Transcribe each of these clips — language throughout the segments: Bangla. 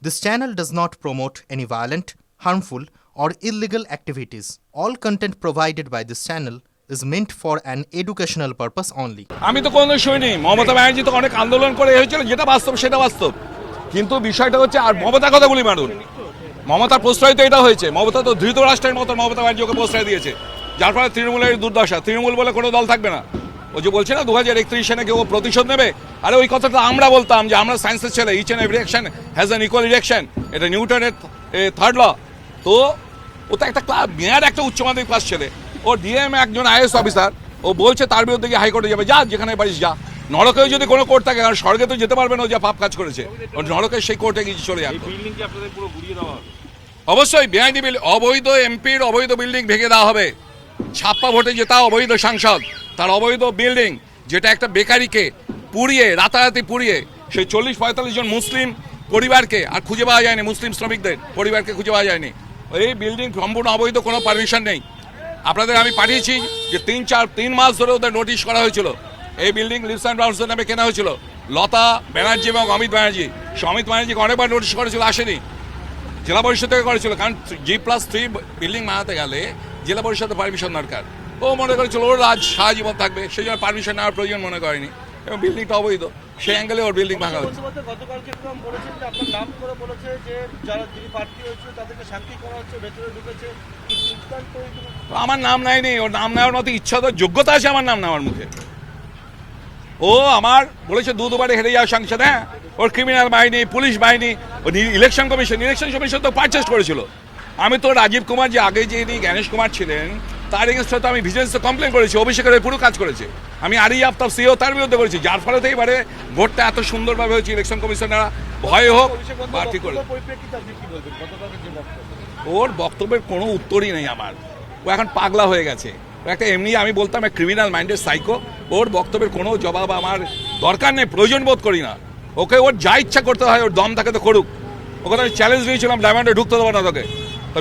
This channel does not promote any violent, harmful, or illegal activities. All content provided by this channel is meant for an educational purpose only. আমি তো কোনো শুনিনি মমতা ব্যানার্জি তো অনেক আন্দোলন করে হয়েছিল, যেটা বাস্তব সেটা বাস্তব, কিন্তু বিষয়টা হচ্ছে আর মমতার কথাগুলি মানুন। মমতার প্রশ্রয় তো এটা হয়েছে, মমতা তো ধৃতরাষ্ট্রের মতো মমতা ব্যানার্জিকে প্রশ্রয় দিয়েছে, যার ফলে তৃণমূলের দুর্দশা। তৃণমূল বলে কোনো দল থাকবে না। ও যে বলছে না 2031 সালে কেউ প্রতিশোধ নেবে, আরে ওই কথাটা আমরা বলতাম যে আমরা সায়েন্সের ছেলে, each and every action has an equal reaction, এটা নিউটনের থার্ড ল। তো ও তো একটা ক্লাস মেয়ার একটা উচ্চ মাধ্যমিক ক্লাস ছেলে, ওর ডিএম একজন আইএস অফিসার, ও বলছে তার বিরুদ্ধে গিয়ে হাইকোর্টে যাবে। যা, যেখানে পারিস যা। নরকেও যদি কোনো কোর্ট থাকে, কারণ স্বর্গে তো যেতে পারবে না, ও যা পাপ কাজ করেছে, ওর নরকের সেই কোর্টে গিয়ে চলে যাবে। অবশ্যই বেআইনি অবৈধ এমপির অবৈধ বিল্ডিং ভেঙে দেওয়া হবে। ছাপ্পা ভোটে জেতা অবৈধ সাংসদ, তার অবৈধ বিল্ডিং, যেটা একটা বেকারিকে পুড়িয়ে রাতারাতি পুড়িয়ে সেই 40-45 জন মুসলিম পরিবারকে আর খুঁজে পাওয়া যায়নি, মুসলিম শ্রমিকদের পরিবারকে খুঁজে পাওয়া যায়নি। এই বিল্ডিং সম্পূর্ণ অবৈধ, কোনো পারমিশন নেই। আপনাদের আমি পাঠিয়েছি যে 3 মাস ধরে ওদের নোটিশ করা হয়েছিল। এই বিল্ডিং লিভস অ্যান্ড ব্রাউন্সের নামে কেনা হয়েছিল। লতা ব্যানার্জি এবং অমিত ব্যানার্জি, অমিত ব্যানার্জিকে অনেকবার নোটিশ করেছিল, আসেনি। জেলা পরিষদ থেকে করেছিল, কারণ G+3 বিল্ডিং বানাতে গেলে জেলা পরিষদের পারমিশন দরকার। ও মনে করেছিল ওর রাজ সারা জীবন থাকবে, সেই জন্য পারমিশন নেওয়ার প্রয়োজন মনে করেনি, এবং বিল্ডিংটা অবৈধ, সেই অ্যাঙ্গেলে ওর বিল্ডিং ভাঙা হচ্ছে। আমার নাম নেয়নি, ওর নাম নেওয়ার মতো ইচ্ছা তো যোগ্যতা আছে আমার নাম নেওয়ার মুখে। ও আমার বলেছে দুবারে হেরে যাওয়া সাংসদ। হ্যাঁ, ওর ক্রিমিনাল বাহিনী, পুলিশ বাহিনী, ও ইলেকশন কমিশন তো পারচেস করেছিল। আমি তো রাজীব কুমার, যে আগে যিনি জ্ঞানেশ কুমার ছিলেন, তার এগেনস্টে তো আমি ভিজিলেন্সে কমপ্লেন করেছি, অভিষেকের পুরো কাজ করেছে। আমি আরি আফতাব সিও তার বিরুদ্ধে করেছি, যার ফলে তো এবারে ভোটটা এত সুন্দরভাবে হয়েছে। ইলেকশন কমিশনাররা ভয় হোক বা ঠিক করে, ওর বক্তব্যের কোনো উত্তরই নেই আমার। ও এখন পাগলা হয়ে গেছে, ও একটা এমনি আমি বলতাম ক্রিমিনাল মাইন্ডেড সাইকো। ওর বক্তব্যের কোনো জবাব আমার দরকার নেই, প্রয়োজন বোধ করি না। ওকে ওর যা ইচ্ছা করতে হয়, ওর দম থাকে তো করুক। ওকে আমি চ্যালেঞ্জ দিয়েছিলাম, ডায়মন্ডে ঢুকতে দেবো না তোকে,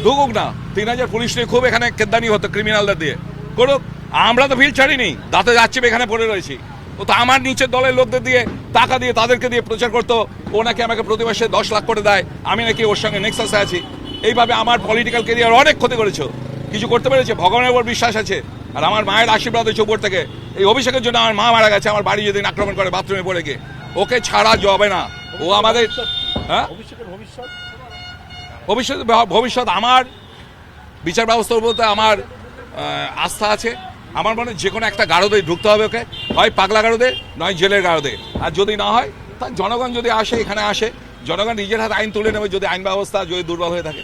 ঢুকুক না। 3000 পুলিশ নিয়ে খুব এখানে কেদানি হতো ক্রিমিনালদের দিয়ে, করুক। আমরা তো ভিড় ছাড়িনি, দাঁতে যাচ্ছে এখানে পড়ে রয়েছি। ও তো আমার নিচের দলের লোকদের দিয়ে টাকা দিয়ে তাদেরকে দিয়ে প্রচার করতো, ও নাকি আমাকে প্রতি মাসে 10 লাখ করে দেয়, আমি নাকি ওর সঙ্গে নেক্সাসে আছি। এইভাবে আমার পলিটিক্যাল কেরিয়ার অনেক ক্ষতি করেছো। কিছু করতে পেরেছে, ভগবানের উপর বিশ্বাস আছে, আর আমার মায়ের আশীর্বাদ হয়েছে উপর থেকে। এই অভিষেকের জন্য আমার মা মারা গেছে, আমার বাড়ি যেদিন আক্রমণ করে বাথরুমে পড়ে গিয়ে। ওকে ছাড়া যাবে না, ও আমাদের। হ্যাঁ, ভবিষ্যৎ আমার বিচার ব্যবস্থার উপর আমার আস্থা আছে। আমার মনে যে কোনো একটা গারদে ঢুকতে হবে ওকে, হয় পাগলা গারদে, নয় জেলের গারদে। আর যদি না হয়, তার জনগণ যদি আসে, এখানে আসে, জনগণ নিজের হাতে আইন তুলে নেবে, যদি আইন ব্যবস্থা যদি দুর্বল হয়ে থাকে।